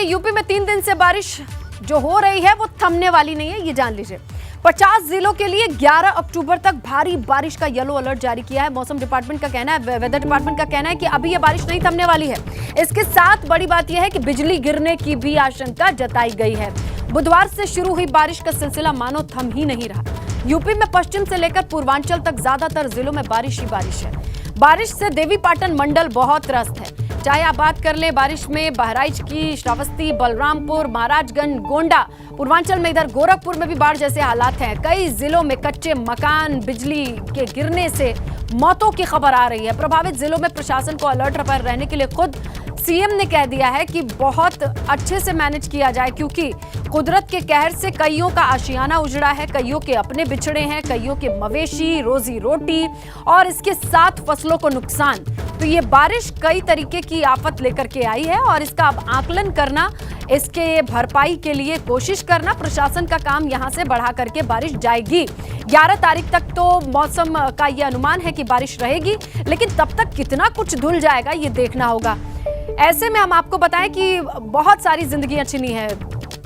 कि यूपी में 3 दिन से बारिश जो हो रही है वो थमने वाली नहीं है, ये जान लीजिए। 50 जिलों के लिए 11 अक्टूबर तक भारी बारिश का येलो अलर्ट जारी किया है। मौसम डिपार्टमेंट का कहना है, वेदर डिपार्टमेंट का कहना है कि अभी ये बारिश नहीं थमने वाली है। इसके साथ बड़ी बात यह है कि बिजली गिरने की भी आशंका जताई गई है। बुधवार से शुरू हुई बारिश का सिलसिला मानो थम ही नहीं रहा। यूपी में पश्चिम से लेकर पूर्वांचल तक ज्यादातर जिलों में बारिश ही बारिश है। बारिश से देवीपाटन मंडल बहुत त्रस्त है। चाहे आप बात कर ले बारिश में बहराइच की, श्रावस्ती, बलरामपुर, महाराजगंज, गोंडा, पूर्वांचल में इधर गोरखपुर में भी बाढ़ जैसे हालात हैं। कई जिलों में कच्चे मकान बिजली के गिरने से मौतों की खबर आ रही है। प्रभावित जिलों में प्रशासन को अलर्ट पर रहने के लिए खुद सीएम ने कह दिया है कि बहुत अच्छे से मैनेज किया जाए, क्योंकि कुदरत के कहर से कईयों का आशियाना उजड़ा है, कईयों के अपने बिछड़े हैं, कईयों के मवेशी, रोजी रोटी और इसके साथ फसलों को नुकसान। तो ये बारिश कई तरीके की आफत लेकर के आई है और इसका अब आकलन करना, इसके भरपाई के लिए कोशिश करना, प्रशासन का काम यहां से बढ़ा करके बारिश जाएगी। 11 तारीख तक तो मौसम का ये अनुमान है कि बारिश रहेगी, लेकिन तब तक कितना कुछ धुल जाएगा ये देखना होगा। ऐसे में हम आपको बताएं कि बहुत सारी जिंदगियां छिनी है।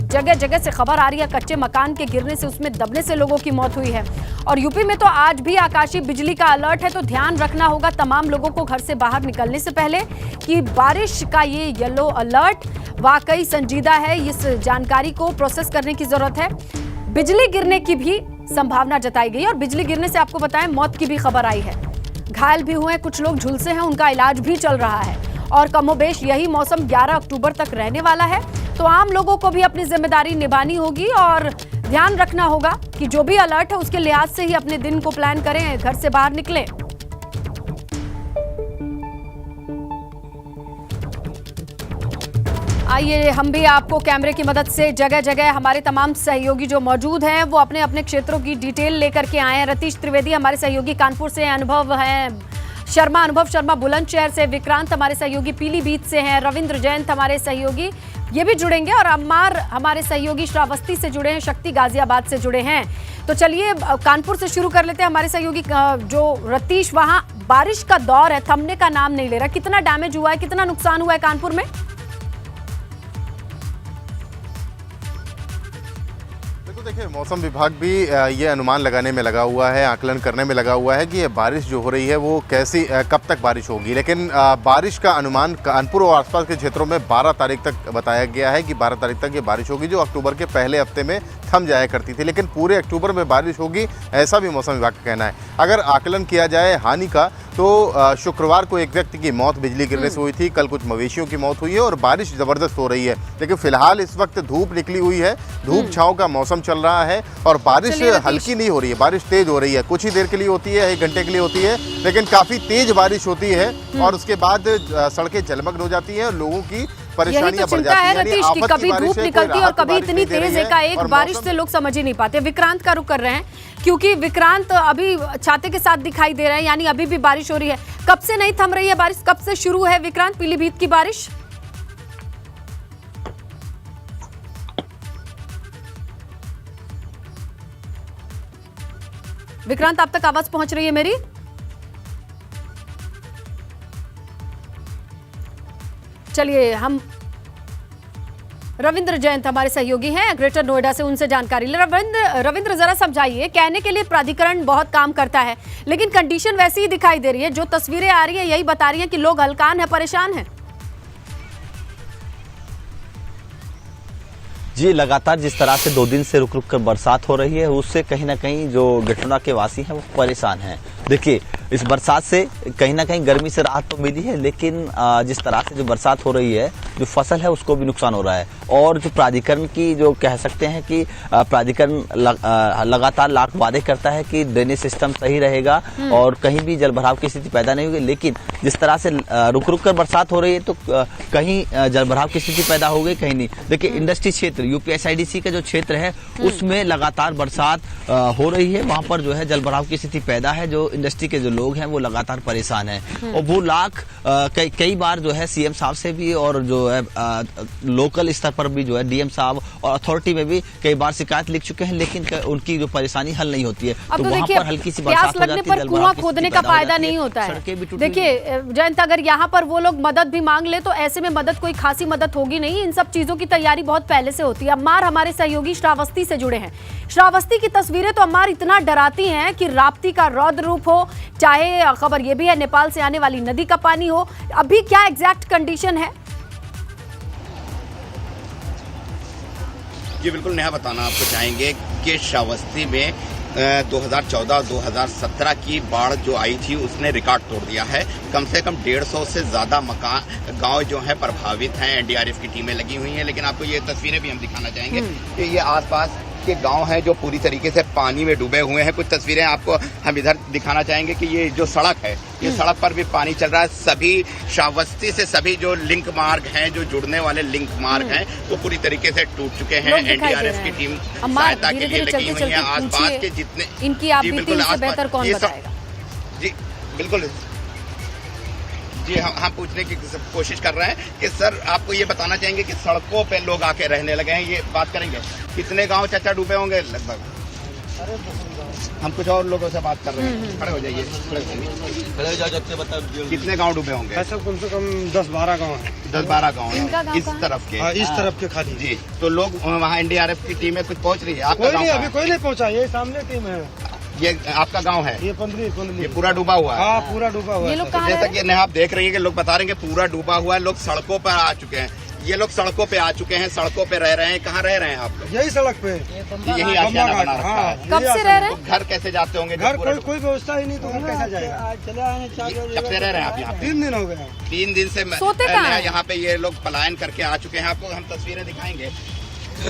जगह जगह से खबर आ रही है कच्चे मकान के गिरने से, उसमें दबने से लोगों की मौत हुई है। और यूपी में तो आज भी आकाशीय बिजली का अलर्ट है, तो ध्यान रखना होगा तमाम लोगों को घर से बाहर निकलने से पहले कि बारिश का ये येलो अलर्ट वाकई संजीदा है। इस जानकारी को प्रोसेस करने की जरूरत है। बिजली गिरने की भी संभावना जताई गई और बिजली गिरने से आपको बताएं मौत की भी खबर आई है। घायल भी हुए, कुछ लोग झुलसे हैं, उनका इलाज भी चल रहा है। और कमोबेश यही मौसम 11 अक्टूबर तक रहने वाला है, तो आम लोगों को भी अपनी जिम्मेदारी निभानी होगी और ध्यान रखना होगा कि जो भी अलर्ट है उसके लिहाज से ही अपने दिन को प्लान करें, घर से बाहर निकलें। आइए हम भी आपको कैमरे की मदद से जगह जगह हमारे तमाम सहयोगी जो मौजूद हैं वो अपने अपने क्षेत्रों की डिटेल लेकर के आए हैं। रतीश त्रिवेदी हमारे सहयोगी कानपुर से, अनुभव शर्मा बुलंदशहर से, विक्रांत हमारे सहयोगी पीलीभीत से हैं, रविंद्र जयंत हमारे सहयोगी ये भी जुड़ेंगे और अम्मार हमारे सहयोगी श्रावस्ती से जुड़े हैं, शक्ति गाजियाबाद से जुड़े हैं। तो चलिए कानपुर से शुरू कर लेते हैं। हमारे सहयोगी जो रतीश, वहां बारिश का दौर है, थमने का नाम नहीं ले रहा। कितना डैमेज हुआ है, कितना नुकसान हुआ है कानपुर में? देखिए, मौसम विभाग भी ये अनुमान लगाने में लगा हुआ है, आकलन करने में लगा हुआ है कि ये बारिश जो हो रही है वो कैसी कब तक बारिश होगी। लेकिन बारिश का अनुमान कानपुर और आसपास के क्षेत्रों में 12 तारीख तक बताया गया है कि 12 तारीख तक ये बारिश होगी, जो अक्टूबर के पहले हफ्ते में थम जाया करती थी, लेकिन पूरे अक्टूबर में बारिश होगी ऐसा भी मौसम विभाग का कहना है। अगर आकलन किया जाए हानि का तो शुक्रवार को एक व्यक्ति की मौत बिजली गिरने से हुई थी, कल कुछ मवेशियों की मौत हुई है और बारिश ज़बरदस्त हो रही है। लेकिन फिलहाल इस वक्त धूप निकली हुई है, धूप छाँव का मौसम चल रहा है और बारिश हल्की नहीं हो रही है, बारिश तेज हो रही है। कुछ ही देर के लिए होती है, 1 घंटे के लिए होती है, लेकिन काफ़ी तेज बारिश होती है और उसके बाद सड़कें जलमग्न हो जाती हैं और लोगों की परेशानियां बढ़ जाती हैं। रतीश की कभी धूप निकलती है और कभी इतनी तेज एक बारिश से लोग समझ ही नहीं पाते। विक्रांत का रुख कर रहे हैं क्योंकि विक्रांत अभी छाते के साथ दिखाई दे रहे हैं, यानी अभी भी बारिश हो रही है। कब से नहीं थम रही है बारिश, कब से शुरू है विक्रांत पीलीभीत की बारिश? विक्रांत, आप तक आवाज पहुंच रही है मेरी? चलिए हम रविंद्र जयंत हमारे सहयोगी हैं ग्रेटर नोएडा से, उनसे जानकारी ले। रविंद्र जरा समझाइए। कहने के लिए प्राधिकरण बहुत काम करता है, लेकिन कंडीशन वैसी ही दिखाई दे रही है। जो तस्वीरें आ रही है यही बता रही है कि लोग हलकान है, परेशान है। जी, लगातार जिस तरह से 2 दिन से रुक रुक कर बरसात हो रही है, उससे कहीं ना कहीं जो गठुआ के वासी हैं वो परेशान हैं। देखिए, इस बरसात से कहीं ना कहीं गर्मी से राहत तो मिली है, लेकिन जिस तरह से जो बरसात हो रही है, जो फसल है उसको भी नुकसान हो रहा है। और जो प्राधिकरण की जो कह सकते हैं कि प्राधिकरण लगातार लाख वादे करता है कि ड्रेनेज सिस्टम सही रहेगा और कहीं भी जलभराव की स्थिति पैदा नहीं होगी, लेकिन जिस तरह से रुक रुक कर बरसात हो रही है तो कहीं जलभराव की स्थिति पैदा हो गई, कहीं नहीं। देखिए, इंडस्ट्री क्षेत्र यूपीएसआईडीसी का जो क्षेत्र है उसमें लगातार बरसात हो रही है, वहां पर जो है जलभराव की स्थिति पैदा है। जो इंडस्ट्री के जो लोग हैं वो लगातार परेशान हैं और वो लाख कई बार जो है सीएम साहब से भी और जो जो है लोकल स्तर पर भी जो है डीएम साहब और अथॉरिटी में भी कई बार शिकायत लिख चुके हैं, लेकिन उनकी जो परेशानी हल नहीं होती है। अब तो वहाँ पर हल्की सी बरसात हो जाती है, कुआं खोदने का फायदा नहीं होता है। देखिए जयंत, अगर यहाँ पर वो लोग मदद भी मांग ले तो ऐसे में मदद कोई खासी मदद होगी नहीं। इन सब चीजों की तैयारी बहुत पहले से होती है। अम्मार हमारे सहयोगी श्रावस्ती से जुड़े हैं। श्रावस्ती की तस्वीरें तो अम्मार इतना डराती हैं कि राप्ती का रौद्र रूप हो, चाहे खबर ये भी है नेपाल से आने वाली नदी का पानी हो। अभी क्या एग्जैक्ट कंडीशन है? जी बिल्कुल नेहा, बताना आपको चाहेंगे कि श्रावस्ती में 2014 2017 की बाढ़ जो आई थी उसने रिकॉर्ड तोड़ दिया है। कम से कम 150 से ज्यादा मकान गांव जो है प्रभावित हैं। एनडीआरएफ की टीमें लगी हुई हैं, लेकिन आपको ये तस्वीरें भी हम दिखाना चाहेंगे कि ये आसपास के गांव हैं जो पूरी तरीके से पानी में डूबे हुए हैं। कुछ तस्वीरें आपको हम इधर दिखाना चाहेंगे कि ये जो सड़क है, ये सड़क पर भी पानी चल रहा है। सभी श्रावस्ती से सभी जो लिंक मार्ग हैं, जो जुड़ने वाले लिंक मार्ग हैं, वो पूरी तरीके से टूट चुके हैं। एनडीआरएफ की टीम सहायता के लिए लगी हुई है। आसपास के जितने इनकी आपकी से बेहतर कौन बताएगा? जी बिल्कुल जी, हम पूछने की कोशिश कर रहे हैं कि सर आपको ये बताना चाहेंगे कि सड़कों पे लोग आके रहने लगे हैं, ये बात करेंगे। कितने गांव चाचा डूबे होंगे लगभग? हम कुछ और लोगों से बात कर रहे हैं। खड़े हो जाइए, खड़े हो जाओ। कितने गांव डूबे होंगे? ऐसा कम से कम 10-12 गांव है। 10-12 गांव है इस तरफ के? इस तरफ के खाली। जी, तो लोग वहाँ एनडीआरएफ की टीमें कुछ पहुँच रही है? आपका कोई नहीं, अभी कोई नहीं पहुँचा। ये सामने टीम है। ये आपका गांव है? ये 15 ये पूरा डूबा हुआ है? हाँ, पूरा डूबा हुआ है। ये लोग कहाँ जैसा कि आप देख रही है कि लोग बता रहे हैं कि पूरा डूबा हुआ है। लोग सड़कों पर आ चुके हैं। ये लोग सड़कों पे आ चुके हैं, सड़कों पे रह रहे हैं। कहाँ रह रहे हैं आप लोग? यही सड़क पे, यही आशियाना बना रखा है। कब से रह रहे हैं? घर कैसे जाते होंगे? घर कोई व्यवस्था ही नहीं, तो घर कैसे जाएगा? कब से रह रहे हैं आप यहाँ पे? 3 दिन हो गए। 3 दिन से सोते कहाँ हैं? यहाँ पे ये लोग पलायन करके आ चुके हैं। आपको हम तस्वीरें दिखाएंगे।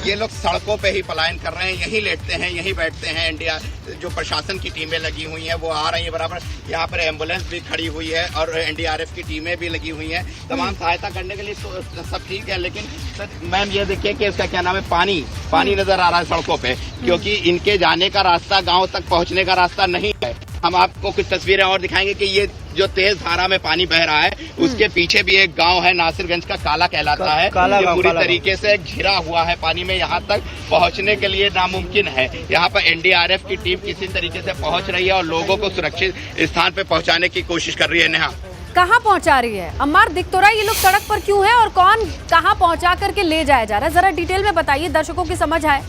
ये लोग सड़कों पे ही पलायन कर रहे हैं, यहीं लेटते हैं, यहीं बैठते हैं। इंडिया जो प्रशासन की टीमें लगी हुई हैं वो आ रही हैं बराबर। यहाँ पर एम्बुलेंस भी खड़ी हुई है और एनडीआरएफ की टीमें भी लगी हुई हैं तमाम सहायता करने के लिए। तो सब ठीक है, लेकिन सर मैम ये देखिए कि इसका क्या नाम है, पानी नजर आ रहा है सड़कों पे, क्योंकि इनके जाने का रास्ता, गाँव तक पहुँचने का रास्ता नहीं है। हम आपको कुछ तस्वीरें और दिखाएंगे कि ये जो तेज धारा में पानी बह रहा है उसके पीछे भी एक गांव है नासिरगंज का, काला कहलाता है। ये पूरी तरीके से घिरा हुआ है पानी में। यहाँ तक पहुँचने के लिए नामुमकिन है। यहाँ पर एनडीआरएफ की टीम किसी तरीके से पहुँच रही है और लोगों को सुरक्षित स्थान पे पहुँचाने की कोशिश कर रही है। नेहा, कहाँ पहुँचा रही है? अम्मार, दिख तो रहा है ये लोग सड़क पर क्यों है और कौन कहाँ पहुँचा करके ले जाया जा रहा है? जरा डिटेल में बताइए, दर्शकों की समझ आए।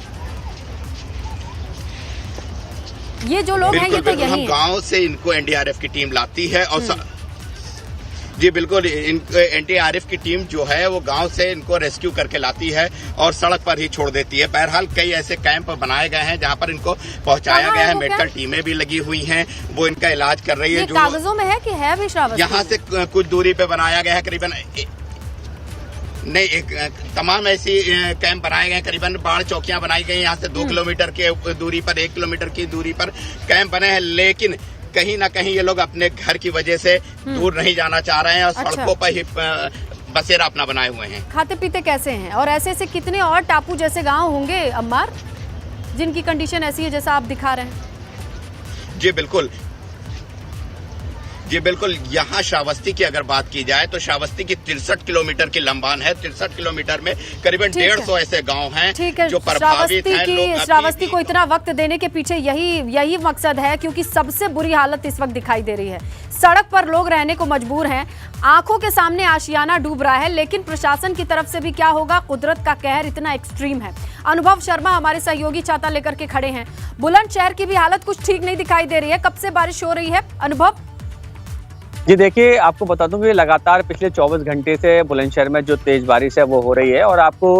ये जो लोग हैं ये तो यही है। गांव से इनको एनडीआरएफ की टीम लाती है और जी बिल्कुल, एनडीआरएफ की टीम जो है वो गांव से इनको रेस्क्यू करके लाती है और सड़क पर ही छोड़ देती है। बहरहाल कई ऐसे कैंप बनाए गए हैं जहां पर इनको पहुंचाया गया है। मेडिकल टीमें भी लगी हुई हैं, वो इनका इलाज कर रही है। जो कागजों में है कि है भी श्रावस्ती? यहाँ से कुछ दूरी पे बनाया गया है, करीबन नहीं तमाम ऐसी कैंप बनाए गए। करीबन 12 चौकियां बनाई गई। यहाँ से 2 किलोमीटर के दूरी पर, 1 किलोमीटर की दूरी पर कैंप बने हैं, लेकिन कहीं ना कहीं ये लोग अपने घर की वजह से दूर नहीं जाना चाह रहे हैं और सड़कों पर ही बसेरा अपना बनाए हुए हैं। खाते पीते कैसे हैं? और ऐसे ऐसे कितने और टापू जैसे गांव होंगे अम्मार जिनकी कंडीशन ऐसी है जैसा आप दिखा रहे हैं? जी बिल्कुल, जी बिल्कुल। यहाँ श्रावस्ती की अगर बात की जाए तो श्रावस्ती की 63 किलोमीटर की लंबान है। 63 किलोमीटर में करीबन 150 ऐसे गांव हैं जो प्रभावित हैं। श्रावस्ती को इतना वक्त देने के पीछे यही मकसद है, क्योंकि सबसे बुरी हालत इस वक्त दिखाई दे रही है। सड़क पर लोग रहने को मजबूर हैं, आंखों के सामने आशियाना डूब रहा है, लेकिन प्रशासन की तरफ से भी क्या होगा? कुदरत का कहर इतना एक्सट्रीम है। अनुभव शर्मा हमारे सहयोगी छाता लेकर के खड़े हैं। बुलंदशहर की भी हालत कुछ ठीक नहीं दिखाई दे रही है। कब से बारिश हो रही है अनुभव? जी देखिए, आपको बता दूं कि लगातार पिछले 24 घंटे से बुलंदशहर में जो तेज बारिश है वो हो रही है और आपको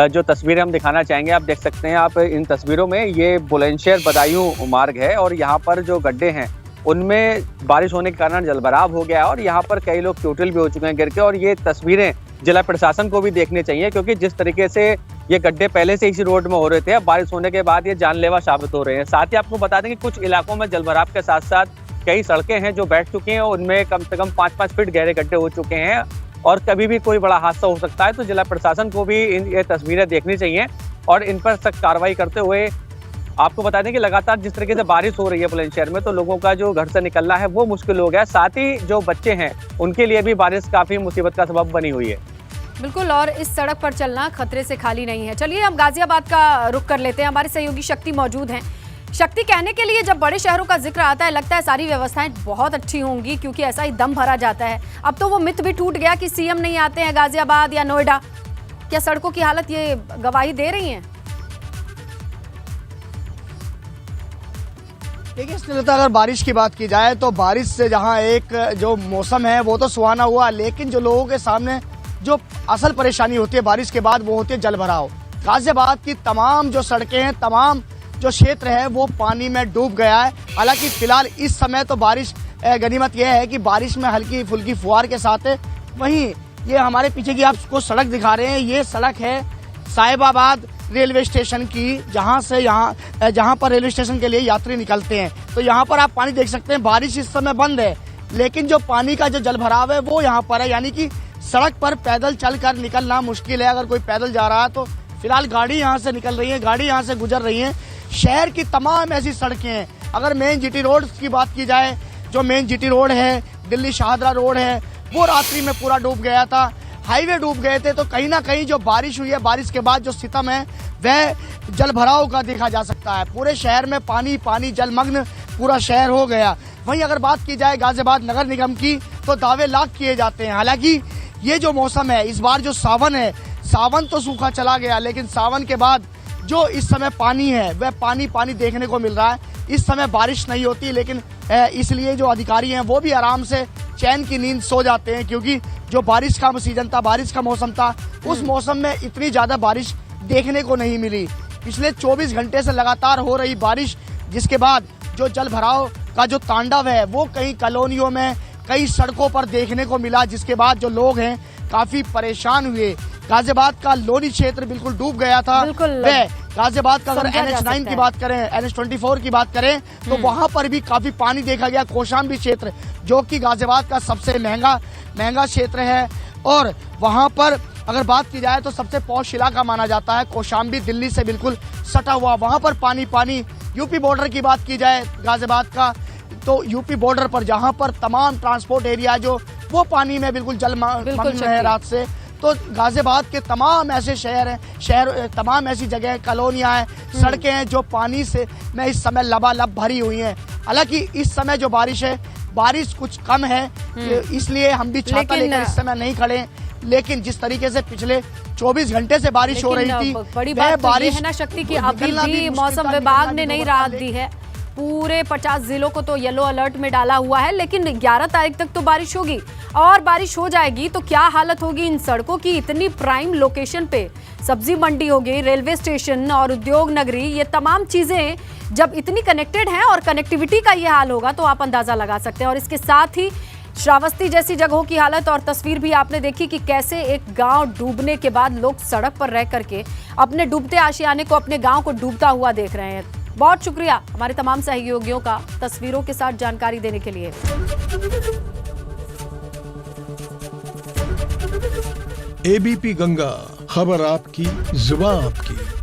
जो तस्वीरें हम दिखाना चाहेंगे, आप देख सकते हैं। आप इन तस्वीरों में ये बुलंदशहर बदायूं मार्ग है और यहाँ पर जो गड्ढे हैं उनमें बारिश होने के कारण जलभराव हो गया और यहाँ पर कई लोग चोटिल भी हो चुके हैं गिर के। और ये तस्वीरें जिला प्रशासन को भी देखनी चाहिए, क्योंकि जिस तरीके से ये गड्ढे पहले से इसी रोड में हो रहे थे, अब बारिश होने के बाद ये जानलेवा साबित हो रहे हैं। साथ ही आपको बता दें कि कुछ इलाकों में जलभराव के साथ साथ कई सड़कें हैं जो बैठ चुकी हैं और उनमें कम से कम 5-5 फीट गहरे गड्ढे हो चुके हैं और कभी भी कोई बड़ा हादसा हो सकता है। तो जिला प्रशासन को भी ये तस्वीरें देखनी चाहिए और इन पर सख्त कार्रवाई करते हुए आपको बता दें कि लगातार जिस तरीके से बारिश हो रही है बुलंदशहर में, तो लोगों का जो घर से निकलना है वो मुश्किल हो गया। साथ ही जो बच्चे हैं उनके लिए भी बारिश काफी मुसीबत का सबब बनी हुई है। बिल्कुल, और इस सड़क पर चलना खतरे से खाली नहीं है। चलिए हम गाजियाबाद का रुख कर लेते हैं, हमारे सहयोगी शक्ति मौजूद हैं। शक्ति, कहने के लिए जब बड़े शहरों का जिक्र आता है लगता है सारी व्यवस्थाएं बहुत अच्छी होंगी क्योंकि ऐसा ही दम भरा जाता है। अब तो वो मिथ भी टूट गया कि सीएम नहीं आते हैं गाजियाबाद या नोएडा। क्या सड़कों की हालत ये गवाही दे रही है? देखिए स्नेहलता, अगर बारिश की बात की जाए तो बारिश से जहां एक जो मौसम है वो तो सुहाना हुआ, लेकिन जो लोगों के सामने जो असल परेशानी होती है बारिश के बाद वो होती है जल भराव। गाजियाबाद की तमाम जो सड़कें हैं, तमाम जो क्षेत्र है वो पानी में डूब गया है। हालांकि फिलहाल इस समय तो बारिश, गनीमत यह है कि बारिश में हल्की फुल्की फुहार के साथ है। वहीं ये हमारे पीछे की आपको सड़क दिखा रहे हैं, ये सड़क है साहिबाबाद रेलवे स्टेशन की, जहां पर रेलवे स्टेशन के लिए यात्री निकलते हैं। तो यहाँ पर आप पानी देख सकते हैं। बारिश इस समय बंद है, लेकिन जो पानी का जो जल भराव है वो यहाँ पर है, यानी कि सड़क पर पैदल चलकर निकलना मुश्किल है। अगर कोई पैदल जा रहा है तो फिलहाल गाड़ी यहाँ से निकल रही है, गाड़ी यहाँ से गुजर रही है। शहर की तमाम ऐसी सड़कें हैं, अगर मेन जीटी रोड की बात की जाए, जो मेन जीटी रोड है, दिल्ली शाहदरा रोड है, वो रात्रि में पूरा डूब गया था। हाईवे डूब गए थे। तो कहीं ना कहीं जो बारिश हुई है, बारिश के बाद जो सितम है वह जल भराव का देखा जा सकता है। पूरे शहर में पानी पानी, जलमग्न पूरा शहर हो गया। वहीं अगर बात की जाए गाजियाबाद नगर निगम की तो दावे लाख किए जाते हैं। हालांकि ये जो मौसम है, इस बार जो सावन है, सावन तो सूखा चला गया, लेकिन सावन के बाद जो इस समय पानी है वह पानी पानी देखने को मिल रहा है। इस समय बारिश नहीं होती, लेकिन इसलिए जो अधिकारी हैं वो भी आराम से चैन की नींद सो जाते हैं, क्योंकि जो बारिश का सीजन था, बारिश का मौसम था, उस मौसम में इतनी ज्यादा बारिश देखने को नहीं मिली। पिछले 24 घंटे से लगातार हो रही बारिश, जिसके बाद जो जल भराव का जो तांडव है वो कई कॉलोनियों में, कई सड़कों पर देखने को मिला, जिसके बाद जो लोग हैं काफी परेशान हुए। गाजियाबाद का लोनी क्षेत्र बिल्कुल डूब गया था। गाजियाबाद का अगर NH9 की बात करें, NH24 की बात करें तो वहां पर भी काफी पानी देखा गया। कौशाम्बी क्षेत्र जो कि गाजियाबाद का सबसे महंगा क्षेत्र है, और वहां पर अगर बात की जाए तो सबसे पॉश इलाका माना जाता है। कौशाम्बी दिल्ली से बिल्कुल सटा हुआ, वहां पर पानी पानी। यूपी बॉर्डर की बात की जाए गाजियाबाद का, तो यूपी बॉर्डर पर जहां पर तमाम ट्रांसपोर्ट एरिया जो वो पानी में बिल्कुल जलमग्न है रात से। तो गाजियाबाद के तमाम ऐसे शहर तमाम ऐसी जगह, कॉलोनियां हैं, सड़कें हैं जो पानी से में इस समय लबालब भरी हुई हैं। हालांकि इस समय जो बारिश है, बारिश कुछ कम है, इसलिए हम भी छाता लेकर इस समय नहीं खड़े। लेकिन जिस तरीके से पिछले 24 घंटे से बारिश हो रही थी, बड़ी बात तो ये है ना शक्ति की अभी भी मौसम विभाग ने नहीं राहत दी है। पूरे 50 जिलों को तो येलो अलर्ट में डाला हुआ है, लेकिन 11 तारीख तक तो बारिश होगी, और बारिश हो जाएगी तो क्या हालत होगी इन सड़कों की। इतनी प्राइम लोकेशन पे सब्जी मंडी हो गई, रेलवे स्टेशन और उद्योग नगरी, ये तमाम चीजें जब इतनी कनेक्टेड हैं और कनेक्टिविटी का ये हाल होगा तो आप अंदाजा लगा सकते हैं। और इसके साथ ही श्रावस्ती जैसी जगहों की हालत और तस्वीर भी आपने देखी कि कैसे एक गांव डूबने के बाद लोग सड़क पर रह करके अपने डूबते आशियाने को, अपने गांव को डूबता हुआ देख रहे हैं। बहुत शुक्रिया हमारे तमाम सहयोगियों का तस्वीरों के साथ जानकारी देने के लिए। एबीपी गंगा, खबर आपकी, जुबान आपकी।